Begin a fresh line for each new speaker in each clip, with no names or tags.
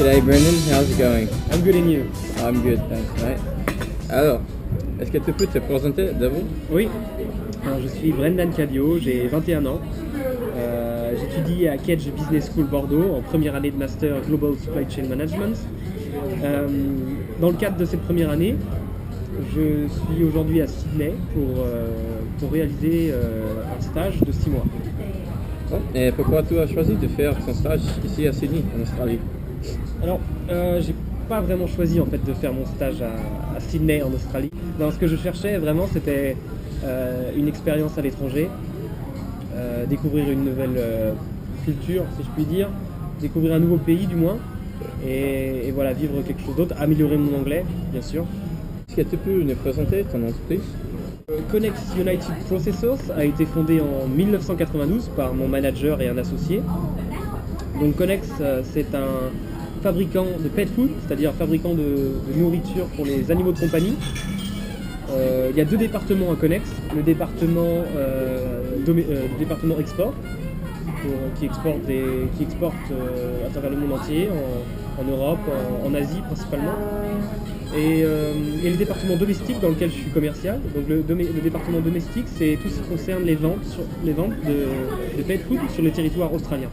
G'day Brendan, how's it going?
I'm good and you?
I'm good, thanks mate. Alors, est-ce que tu peux te présenter d'abord?
Oui, alors je suis Brendan Cadio, j'ai 21 ans. J'étudie à Kedge Business School Bordeaux en première année de Master Global Supply Chain Management. Dans le cadre de cette première année, je suis aujourd'hui à Sydney pour réaliser un stage de 6 mois.
Et pourquoi tu as choisi de faire ton stage ici à Sydney, en Australie?
Alors, j'ai pas vraiment choisi en fait de faire mon stage à Sydney en Australie. Non, ce que je cherchais vraiment, c'était une expérience à l'étranger, découvrir une nouvelle culture, si je puis dire, découvrir un nouveau pays du moins, et voilà, vivre quelque chose d'autre, améliorer mon anglais, bien sûr.
Est-ce que tu peux nous présenter ton entreprise?
Connex United Processors a été fondé en 1992 par mon manager et un associé. Donc Connex, c'est un fabricant de pet food, c'est-à-dire fabricant de nourriture pour les animaux de compagnie. Il y a deux départements à Connex, le département export, qui exporte à travers le monde entier, en Europe, en Asie principalement. Et le département domestique dans lequel je suis commercial. Donc le département domestique, c'est tout ce qui concerne les ventes de pet food sur le territoire australien.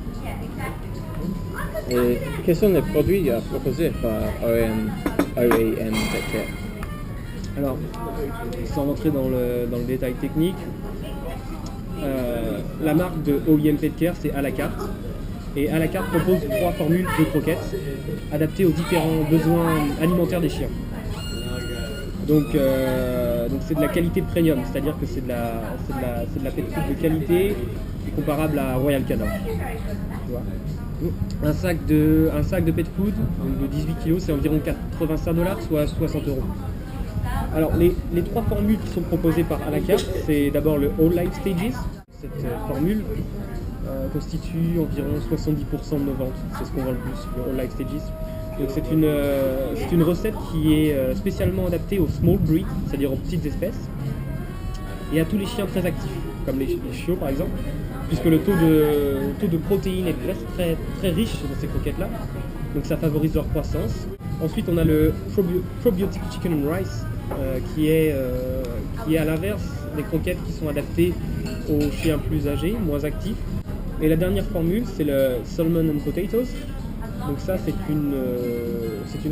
Et quels sont les produits proposés par OEM Pet Care?
Alors, sans rentrer dans le détail technique, la marque de OEM Pet Care, c'est à la carte. Et à la carte propose 3 formules de croquettes adaptées aux différents besoins alimentaires des chiens. Donc c'est de la qualité premium, c'est-à-dire que c'est de la pet food de qualité comparable à Royal Canin. Tu vois. Un sac de pet food de 18 kg, c'est environ 85 $, soit 60 €. Alors les 3 formules qui sont proposées par à la carte, c'est d'abord le All Life Stages. Cette formule constitue environ 70% de nos ventes, c'est ce qu'on vend le plus, le All Life Stages. Donc c'est une recette qui est spécialement adaptée aux small breeds, c'est-à-dire aux petites espèces, et à tous les chiens très actifs, comme les chiots par exemple, puisque le taux de protéines est très, très riche dans ces croquettes-là, donc ça favorise leur croissance. Ensuite on a le Probiotic Chicken and Rice, qui est à l'inverse des croquettes qui sont adaptées aux chiens plus âgés, moins actifs. Et la dernière formule, c'est le Salmon and Potatoes. Donc ça, c'est une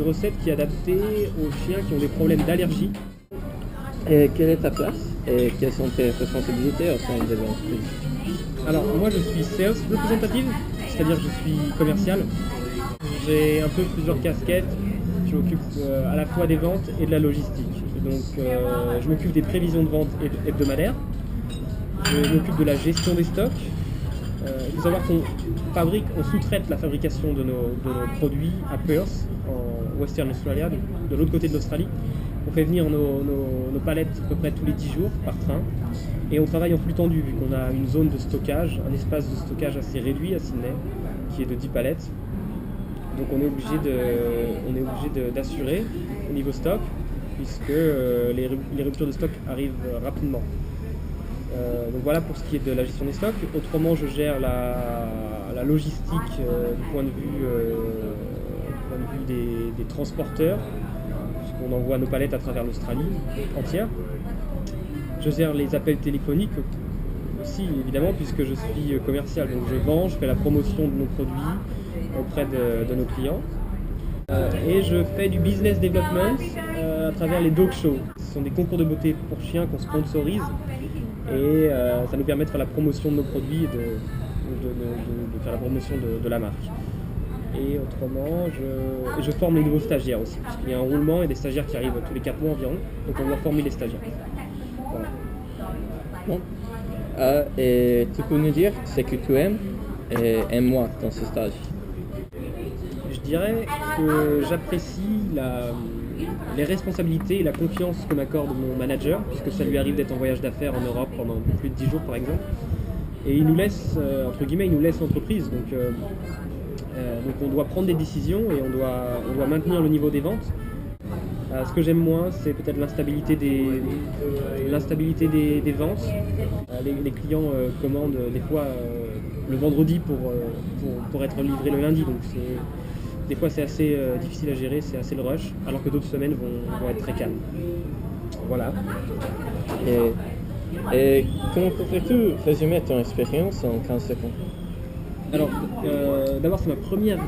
recette qui est adaptée aux chiens qui ont des problèmes d'allergie.
Et quelle est ta place et quelles sont tes responsabilités au sein de l'entreprise?
Alors moi, je suis sales representative, c'est-à-dire je suis commercial. J'ai un peu plusieurs casquettes. Je m'occupe à la fois des ventes et de la logistique. Et donc je m'occupe des prévisions de vente hebdomadaires. Je m'occupe de la gestion des stocks. Il faut savoir on sous-traite la fabrication de nos produits à Perth, en Western Australia, de l'autre côté de l'Australie. On fait venir nos palettes à peu près tous les 10 jours par train. Et on travaille en flux tendu, vu qu'on a une zone de stockage, un espace de stockage assez réduit à Sydney, qui est de 10 palettes. Donc on est obligé d'assurer au niveau stock, puisque les ruptures de stock arrivent rapidement. Donc voilà pour ce qui est de la gestion des stocks. Autrement, je gère la logistique du point de vue des transporteurs, puisqu'on envoie nos palettes à travers l'Australie entière. Je gère les appels téléphoniques aussi, évidemment, puisque je suis commercial. Donc je vends, je fais la promotion de nos produits auprès de nos clients. Et je fais du business development à travers les dog shows. Ce sont des concours de beauté pour chiens qu'on sponsorise. Et ça nous permet de faire la promotion de nos produits et de faire la promotion de la marque. Et autrement, je forme les nouveaux stagiaires aussi, parce qu'il y a un roulement et des stagiaires qui arrivent tous les 4 mois environ, donc on doit former les stagiaires. Voilà.
Bon. Et tu peux nous dire ce que tu aimes et aime-moi dans ce stage?
Je dirais que j'apprécie les responsabilités et la confiance que m'accorde mon manager, puisque ça lui arrive d'être en voyage d'affaires en Europe pendant plus de 10 jours par exemple. Et il nous laisse, entre guillemets, il nous laisse l'entreprise. Donc on doit prendre des décisions et on doit maintenir le niveau des ventes. Ce que j'aime moins, c'est peut-être l'instabilité des ventes. Les clients commandent des fois le vendredi pour être livré le lundi. Donc Des fois c'est assez difficile à gérer, c'est assez le rush, alors que d'autres semaines vont être très calmes. Voilà.
Et comment pourrais-tu résumer ton expérience en 15 secondes?
Alors, d'abord, c'est ma première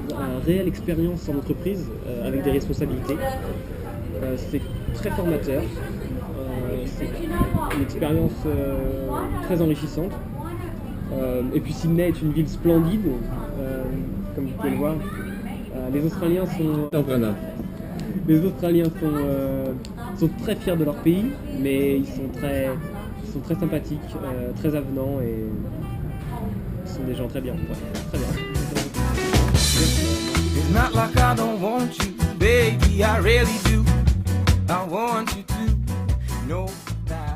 réelle expérience en entreprise avec des responsabilités. C'est très formateur. C'est une expérience très enrichissante. Et puis Sydney est une ville splendide, comme vous pouvez le voir. Les Australiens sont très fiers de leur pays, mais ils sont très sympathiques, très avenants et ils sont des gens très bien. Ouais, très bien.
It's not like I don't want you, baby, I really do. I want you to know that